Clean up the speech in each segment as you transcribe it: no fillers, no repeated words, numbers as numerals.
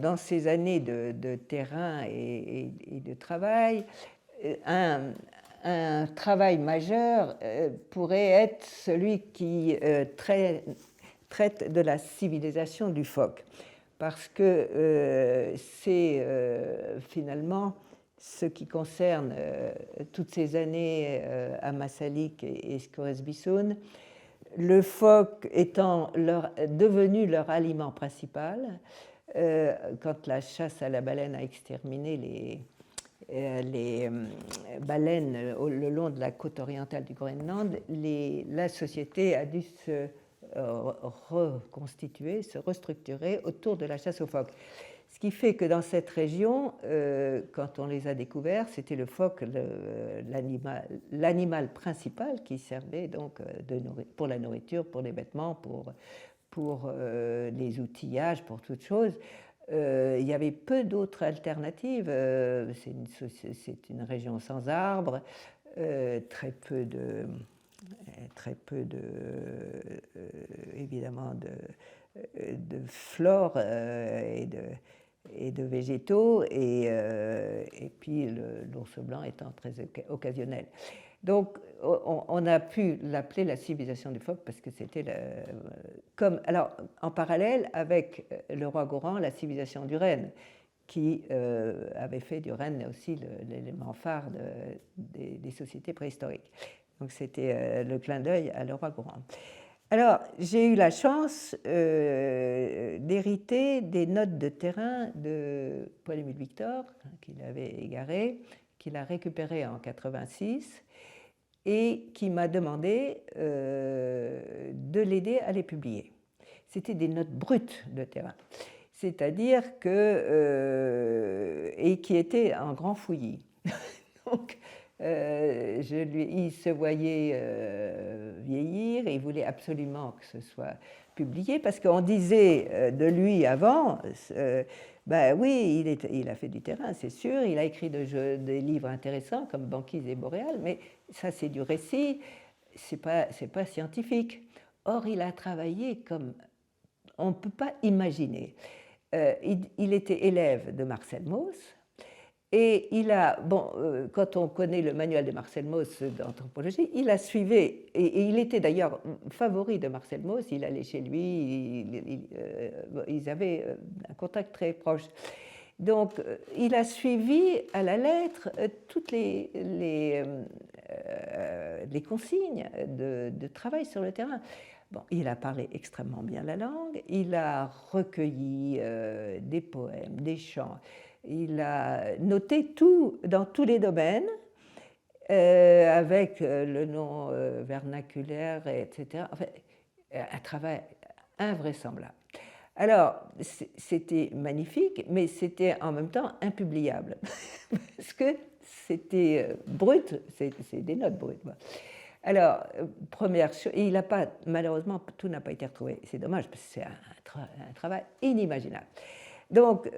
Dans ces années de terrain et de travail, un travail majeur pourrait être celui qui traite de la civilisation du phoque, parce que c'est finalement ce qui concerne toutes ces années à Massalik et Scoresbysoun, le phoque étant devenu leur aliment principal. Quand la chasse à la baleine a exterminé les baleines le long de la côte orientale du Groenland, la société a dû se reconstituer, se restructurer autour de la chasse aux phoques. Ce qui fait que dans cette région, quand on les a découverts, c'était le phoque l'animal principal qui servait donc pour la nourriture, pour les vêtements, pour les outillages, pour toutes choses. Il y avait peu d'autres alternatives. C'est une région sans arbres, très peu évidemment de flore et de végétaux, et puis l'ours blanc étant très occasionnel. Donc, on a pu l'appeler la civilisation du phoque parce que c'était alors, en parallèle avec le roi Goran, la civilisation du renne, qui avait fait du renne aussi l'élément phare des sociétés préhistoriques. Donc, c'était le clin d'œil à le roi Goran. Alors, j'ai eu la chance d'hériter des notes de terrain de Paul-Émile Victor, qu'il avait égaré, qu'il a récupéré en 86 et qui m'a demandé de l'aider à les publier. C'était des notes brutes de terrain, c'est-à-dire et qui étaient en grand fouillis. Donc, il se voyait vieillir et il voulait absolument que ce soit publié parce qu'on disait de lui avant, ben oui, il a fait du terrain, c'est sûr, il a écrit des livres intéressants comme Banquise et Boréal, mais ça c'est du récit, c'est pas scientifique. Or, il a travaillé comme on ne peut pas imaginer. Il était élève de Marcel Mauss. Et quand on connaît le manuel de Marcel Mauss d'anthropologie, il a suivi, et il était d'ailleurs favori de Marcel Mauss, il allait chez lui, ils avaient un contact très proche. Donc, il a suivi à la lettre toutes les consignes de travail sur le terrain. Bon, il a parlé extrêmement bien la langue, il a recueilli des poèmes, des chants. Il a noté tout dans tous les domaines, avec le nom vernaculaire, etc. Enfin, un travail invraisemblable. Alors, c'était magnifique, mais c'était en même temps impubliable, parce que c'était brut, c'est des notes brutes. Alors, première chose, il n'a pas, malheureusement, tout n'a pas été retrouvé. C'est dommage, parce que c'est un travail inimaginable. Donc,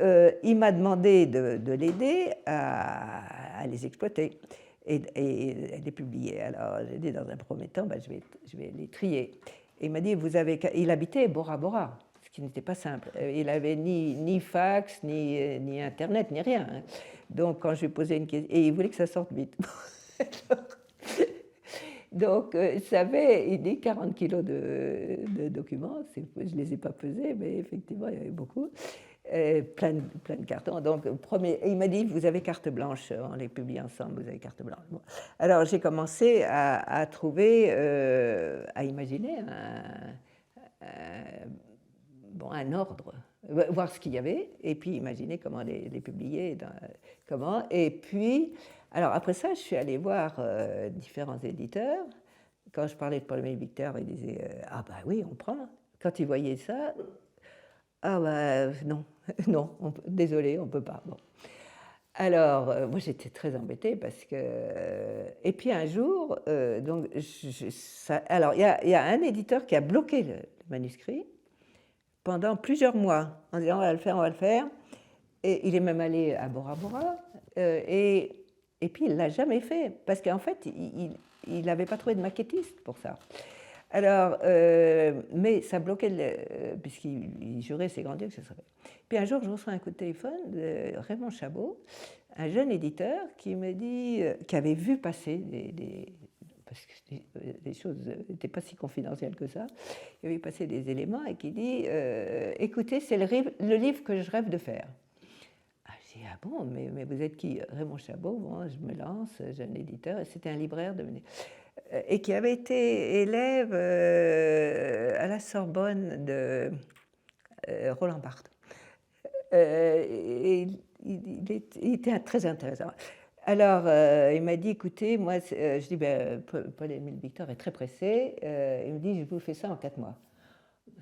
il m'a demandé de l'aider à les exploiter et à les publier. Alors, j'ai dit dans un premier temps, ben, je vais les trier. Et il m'a dit, il habitait Bora Bora, ce qui n'était pas simple. Il n'avait ni fax, ni Internet, ni rien. Hein. Donc, quand je lui ai posé une question, et il voulait que ça sorte vite. Donc, ça avait 40 kilos de documents. Je ne les ai pas pesés, mais effectivement, il y avait beaucoup. Plein de cartons. Donc, il m'a dit, vous avez carte blanche, on les publie ensemble, vous avez carte blanche. Bon. Alors, j'ai commencé à trouver, à imaginer un ordre, voir ce qu'il y avait, et puis imaginer comment les publier, comment. Et puis, alors après ça, je suis allée voir différents éditeurs. Quand je parlais de Paul-Émile Victor, ils disaient ah bah oui, on prend. Quand ils voyaient ça, ah bah non, non, désolé, on ne peut pas. Bon. Alors, moi j'étais très embêtée parce que. Et puis un jour, donc, alors il y a un éditeur qui a bloqué le manuscrit pendant plusieurs mois en disant on va le faire, on va le faire. Et il est même allé à Bora Bora. Et puis il ne l'a jamais fait parce qu'en fait, il n'avait pas trouvé de maquettiste pour ça. Alors, mais ça bloquait, puisqu'il jurait, c'est grand Dieu que ce serait fait. Puis un jour, je reçois un coup de téléphone de Raymond Chabot, un jeune éditeur qui me dit, qui avait vu passer parce que les choses n'étaient pas si confidentielles que ça, il avait passé des éléments et qui dit écoutez, c'est le livre que je rêve de faire. Ah, je dis ah bon, mais vous êtes qui? Raymond Chabot. Bon, je me lance, jeune éditeur, et c'était un libraire de et qui avait été élève à la Sorbonne de Roland Barthes. Et il était très intéressant. Alors, il m'a dit, écoutez, moi, je dis, ben, Paul-Émile Victor est très pressé. Il me dit, je vous fais ça en 4 mois.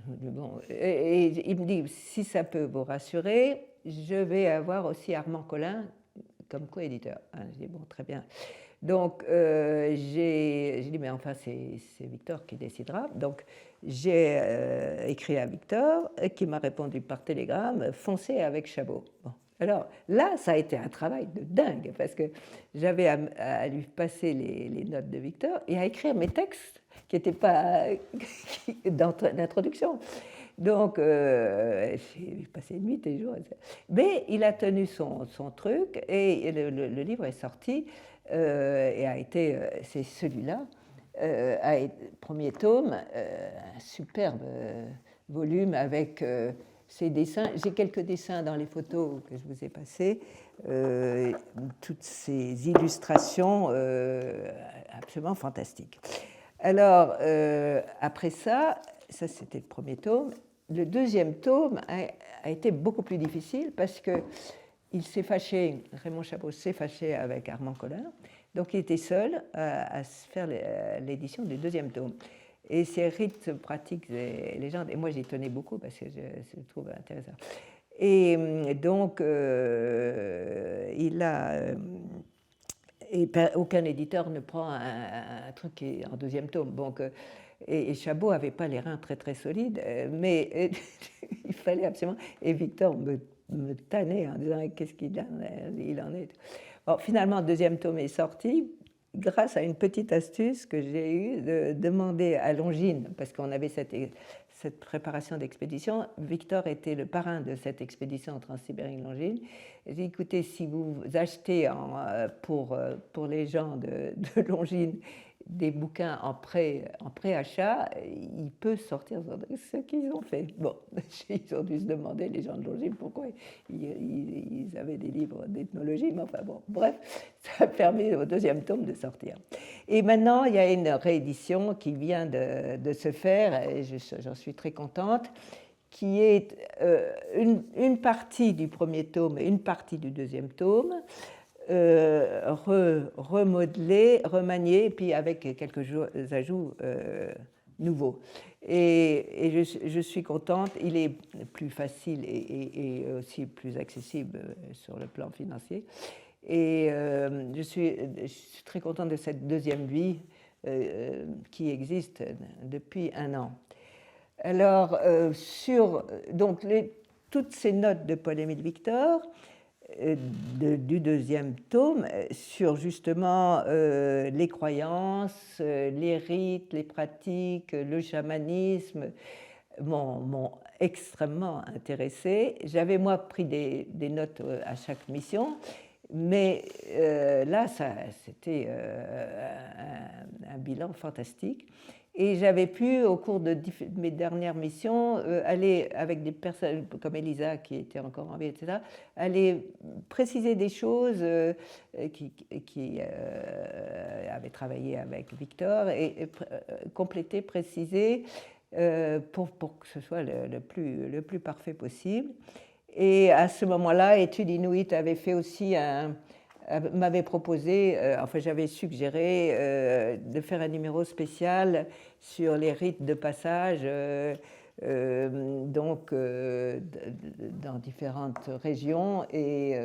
Bon, et il me dit, si ça peut vous rassurer, je vais avoir aussi Armand Collin comme co-éditeur. Je dis, bon, très bien. Donc, j'ai dit, mais enfin, c'est Victor qui décidera. Donc, j'ai écrit à Victor, qui m'a répondu par télégramme, foncez avec Chabot. Bon. Alors, là, ça a été un travail de dingue, parce que j'avais à lui passer les notes de Victor et à écrire mes textes qui n'étaient pas d'introduction. Donc, j'ai passé nuit et jour. Mais il a tenu son truc et le livre est sorti et a été, c'est celui-là, premier tome, un superbe volume avec ces dessins. J'ai quelques dessins dans les photos que je vous ai passées, toutes ces illustrations absolument fantastiques. Alors, après ça c'était le premier tome. Le deuxième tome a été beaucoup plus difficile parce que il s'est fâché, Raymond Chabot s'est fâché avec Armand Collin, donc il était seul à faire l'édition du deuxième tome. Et ces rites, pratiques et légendes, et moi j'y tenais beaucoup parce que je le trouve intéressant. Et donc, il a. Et aucun éditeur ne prend un truc qui est en deuxième tome. Donc, et Chabot n'avait pas les reins très très solides, mais il fallait absolument. Et Victor me tannait en disant qu'est-ce qu'il en est. Bon, finalement, le deuxième tome est sorti grâce à une petite astuce que j'ai eue de demander à Longines, parce qu'on avait cette préparation d'expédition. Victor était le parrain de cette expédition en Transsibérie Longines. J'ai dit écoutez, si vous achetez pour les gens de Longines des bouquins en pré-achat, il peut sortir ce qu'ils ont fait. Bon, ils ont dû se demander, les gens de Longines, pourquoi ils avaient des livres d'ethnologie, mais enfin bon, bref, ça a permis au deuxième tome de sortir. Et maintenant, il y a une réédition qui vient de se faire, et j'en suis très contente, qui est une partie du premier tome et une partie du deuxième tome, remodelé, remanié, et puis avec quelques ajouts nouveaux. Et je suis contente, il est plus facile et aussi plus accessible sur le plan financier. Et je suis très contente de cette deuxième vie qui existe depuis 1 an. Alors, donc toutes ces notes de Paul-Émile Victor, du deuxième tome, sur justement les croyances, les rites, les pratiques, le chamanisme, m'ont extrêmement intéressée. J'avais moi pris des notes à chaque mission, mais là, c'était un bilan fantastique. Et j'avais pu, au cours de mes dernières missions, aller avec des personnes comme Elisa, qui était encore en vie, etc., aller préciser des choses qui avait travaillé avec Victor, et compléter, préciser, pour que ce soit le plus parfait possible. Et à ce moment-là, Études Inuit avait fait aussi m'avait proposé, enfin j'avais suggéré de faire un numéro spécial sur les rites de passage donc dans différentes régions, et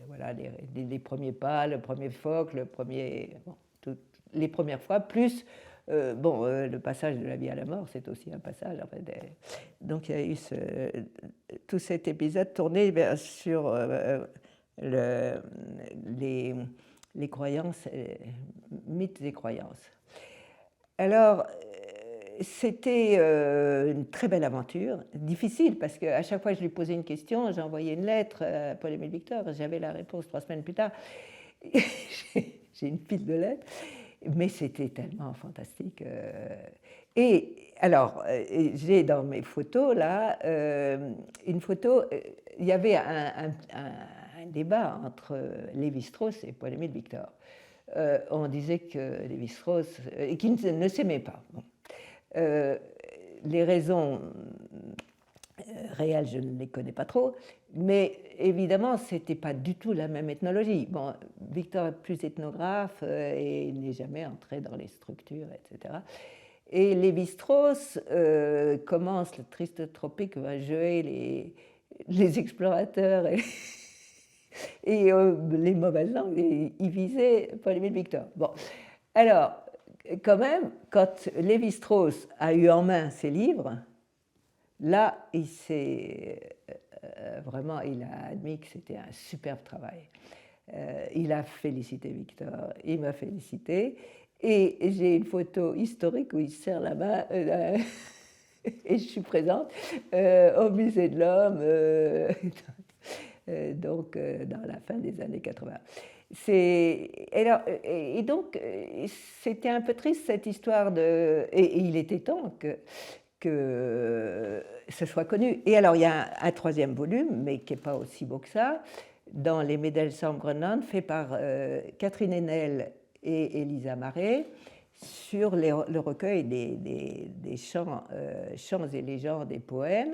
voilà, les premiers pas, le premier phoque, les premières fois, plus le passage de la vie à la mort, c'est aussi un passage. En fait, donc il y a eu tout cet épisode tourné sur les croyances, mythes et croyances. Alors, c'était une très belle aventure, difficile, parce qu'à chaque fois que je lui posais une question, j'envoyais une lettre à Paul-Émile Victor, j'avais la réponse 3 semaines plus tard. J'ai une pile de lettres, mais c'était tellement fantastique. Et alors, j'ai dans mes photos, là, une photo, il y avait un débat entre Lévi-Strauss et Paul-Émile Victor. On disait que Lévi-Strauss, et qu'ils ne s'aimaient pas. Bon. Les raisons réelles, je ne les connais pas trop, mais évidemment, ce n'était pas du tout la même ethnologie. Bon, Victor est plus ethnographe et il n'est jamais entré dans les structures, etc. Et Lévi-Strauss commence le triste tropique, va jouer les explorateurs et les mauvaises langues, et il visait Paul-Émile Victor. Bon, alors, quand même, quand Lévi-Strauss a eu en main ses livres, là, il a admis que c'était un superbe travail. Il a félicité Victor, il m'a félicité, et j'ai une photo historique où il serre la main, et je suis présente au Musée de l'Homme, donc dans la fin des années 80. Et donc, c'était un peu triste cette histoire et il était temps que ce soit connu. Et alors, il y a un troisième volume, mais qui n'est pas aussi beau que ça, dans les Medelsam Groenland, fait par Catherine Haenel et Elisa Marais, sur le recueil des chants et légendes et poèmes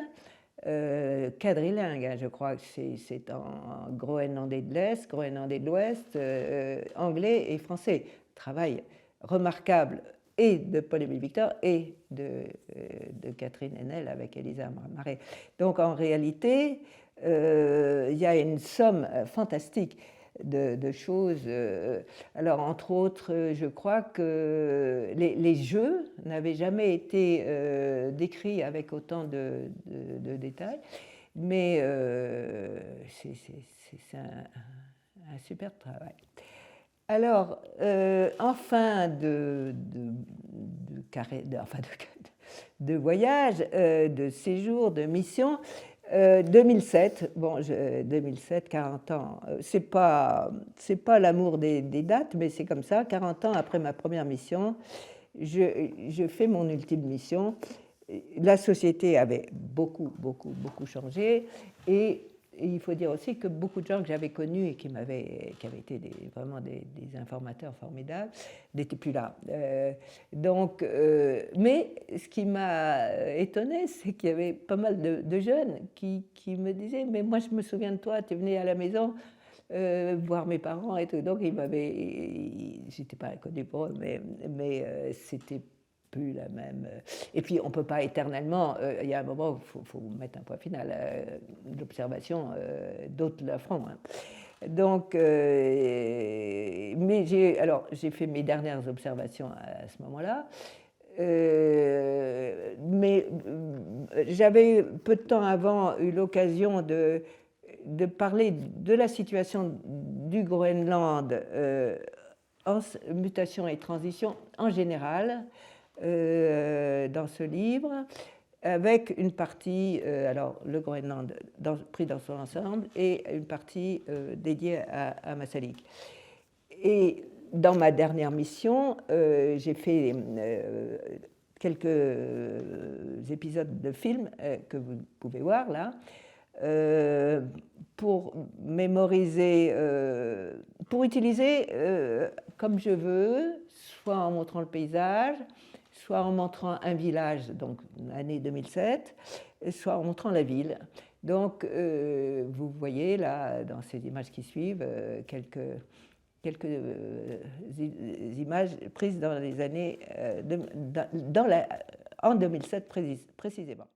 quadrilingues. Je crois que c'est en groenlandais de l'Est, groenlandais de l'Ouest, anglais et français. Travail remarquable et de Paul-Émile Victor et de Catherine Haenel avec Elisa Marais. Donc en réalité, il y a une somme fantastique de choses. Alors, entre autres, je crois que les jeux n'avaient jamais été décrits avec autant de détails, mais c'est un super travail. Alors, en fin de voyage, de séjour, de mission, 2007, 2007, 40 ans, c'est pas l'amour des dates, mais c'est comme ça, 40 ans après ma première mission, je fais mon ultime mission. La société avait beaucoup changé, et il faut dire aussi que beaucoup de gens que j'avais connus et qui avaient été vraiment des informateurs formidables n'étaient plus là. Mais ce qui m'a étonnée, c'est qu'il y avait pas mal de jeunes qui me disaient « Mais moi, je me souviens de toi, tu venais à la maison voir mes parents et tout. » Donc, j'étais pas inconnue pour eux, mais c'était plus la même. Et puis, on ne peut pas éternellement. Il y a un moment où il faut mettre un point final. L'observation, d'autres la feront. Hein. Donc, mais j'ai fait mes dernières observations à ce moment-là. Mais j'avais peu de temps avant eu l'occasion de parler de la situation du Groenland en mutation et transition en général dans ce livre, avec une partie, alors le Groenland pris dans son ensemble, et une partie dédiée à Massalik. Et dans ma dernière mission, j'ai fait quelques épisodes de films que vous pouvez voir là, pour mémoriser, pour utiliser comme je veux, soit en montrant le paysage, soit en montrant un village, donc l'année 2007, soit en montrant la ville. Donc, vous voyez là, dans ces images qui suivent, quelques images prises dans les années, en 2007 précisément.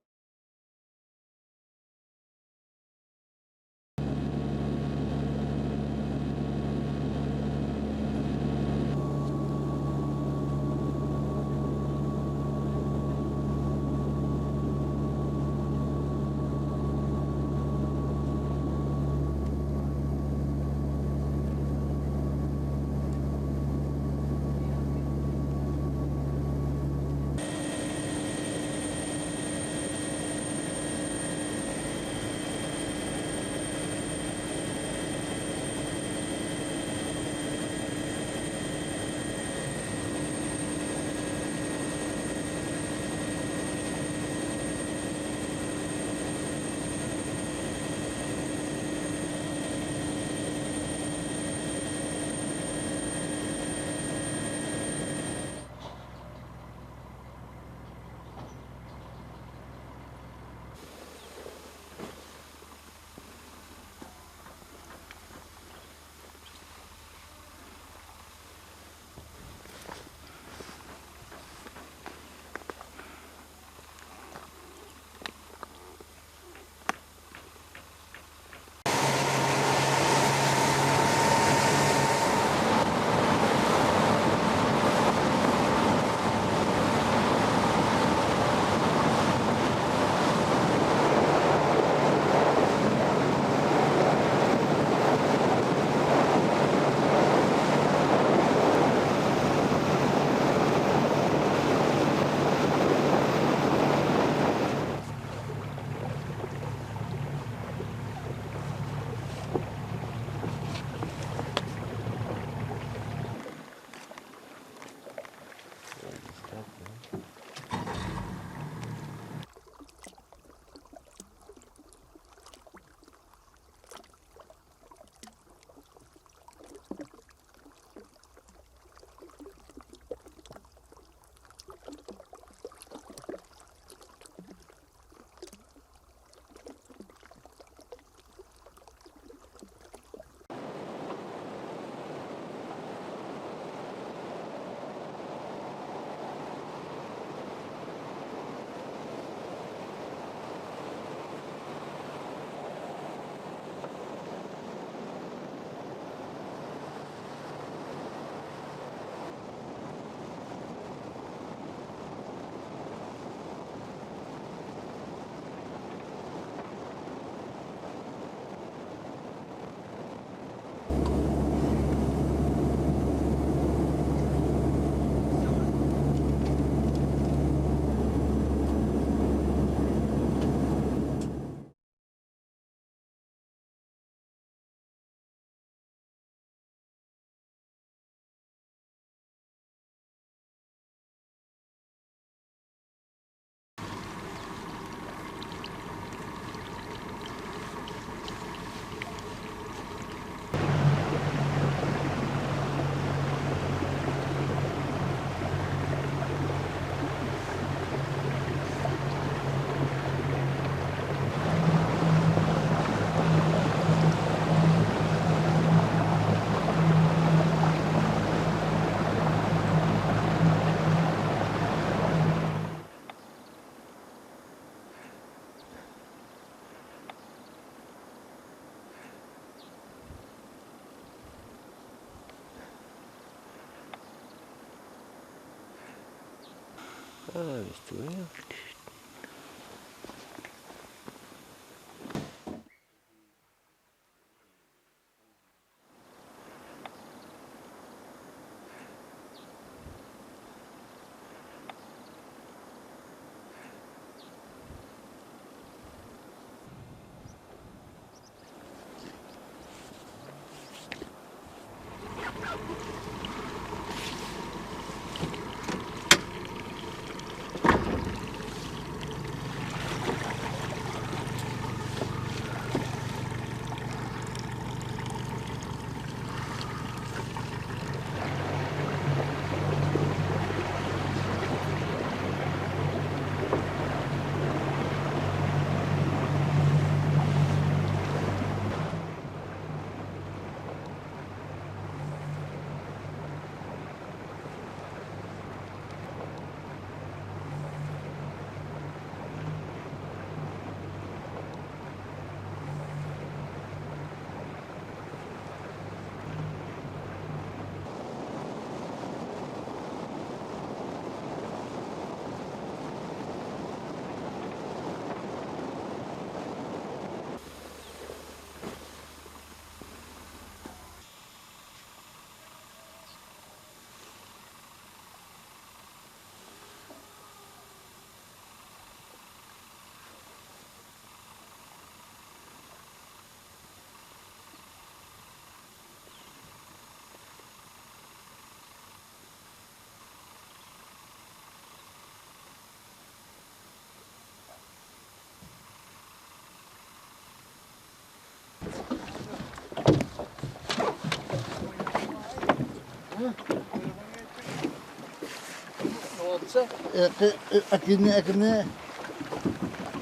Ah, bist du ja.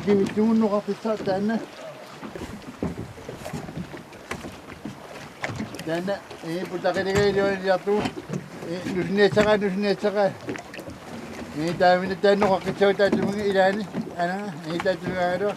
Akhirnya cuma nukar pisah tanah. Tanah ini putaran dia jatuh. Dunia cakap. Ini tahu ni tahu nukar kacau tahu cuma ilan ni. Anak ini tahu cuma ada.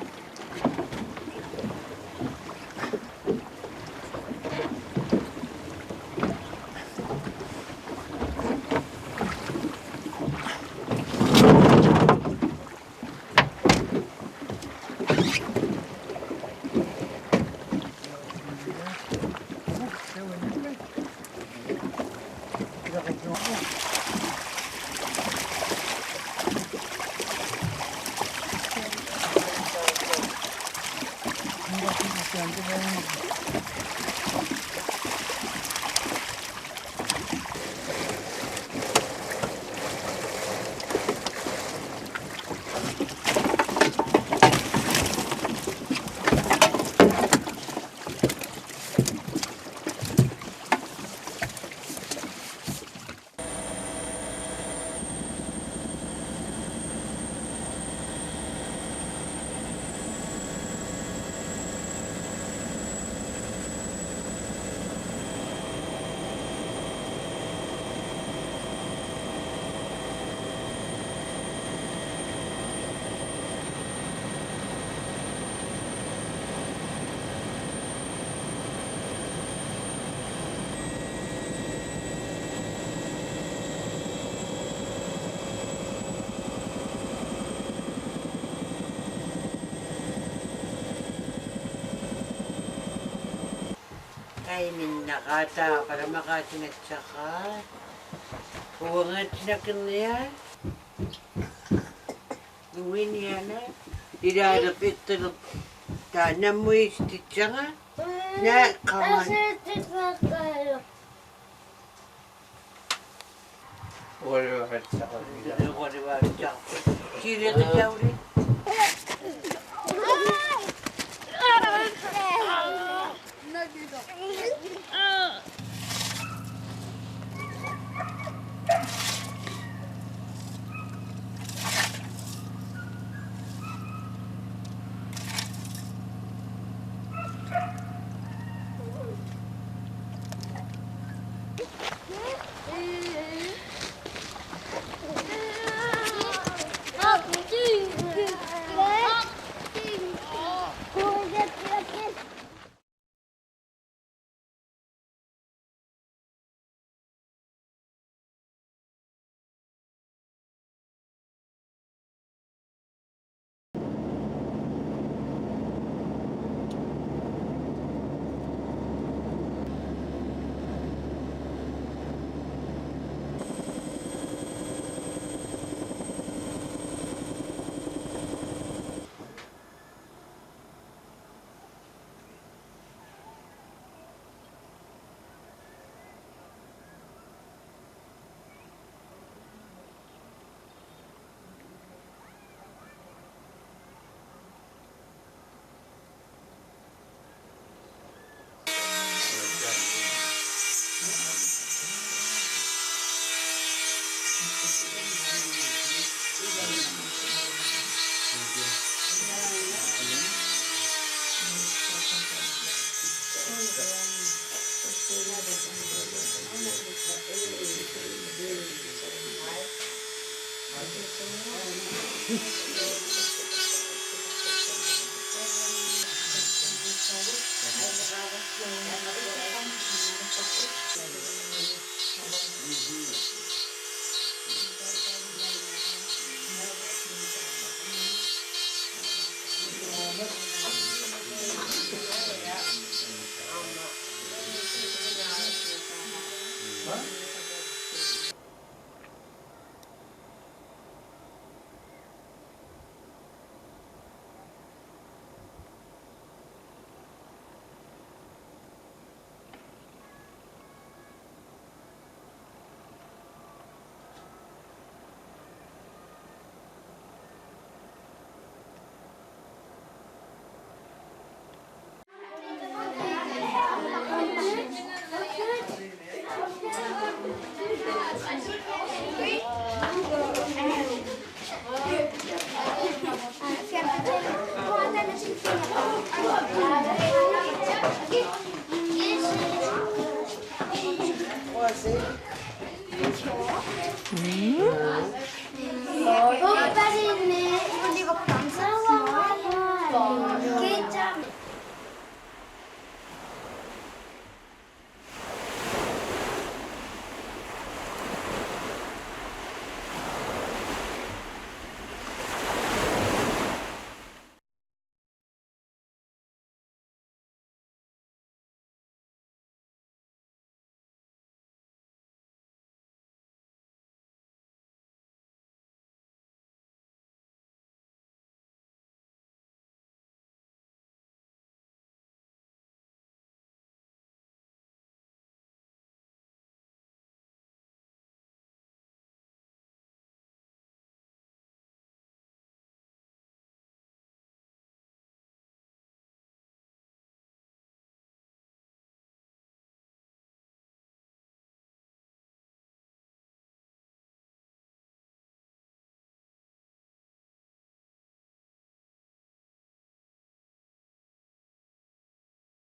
Kainin nakata para makatinagtsaka. Huwangan tinakin niya. Gawin niya na. Ilarap ito ng tanam mo istitsa nga. Na kaman. Wala ka tsaka. Wala ka tsaka. Sila ka tsaka ulit. 오빠는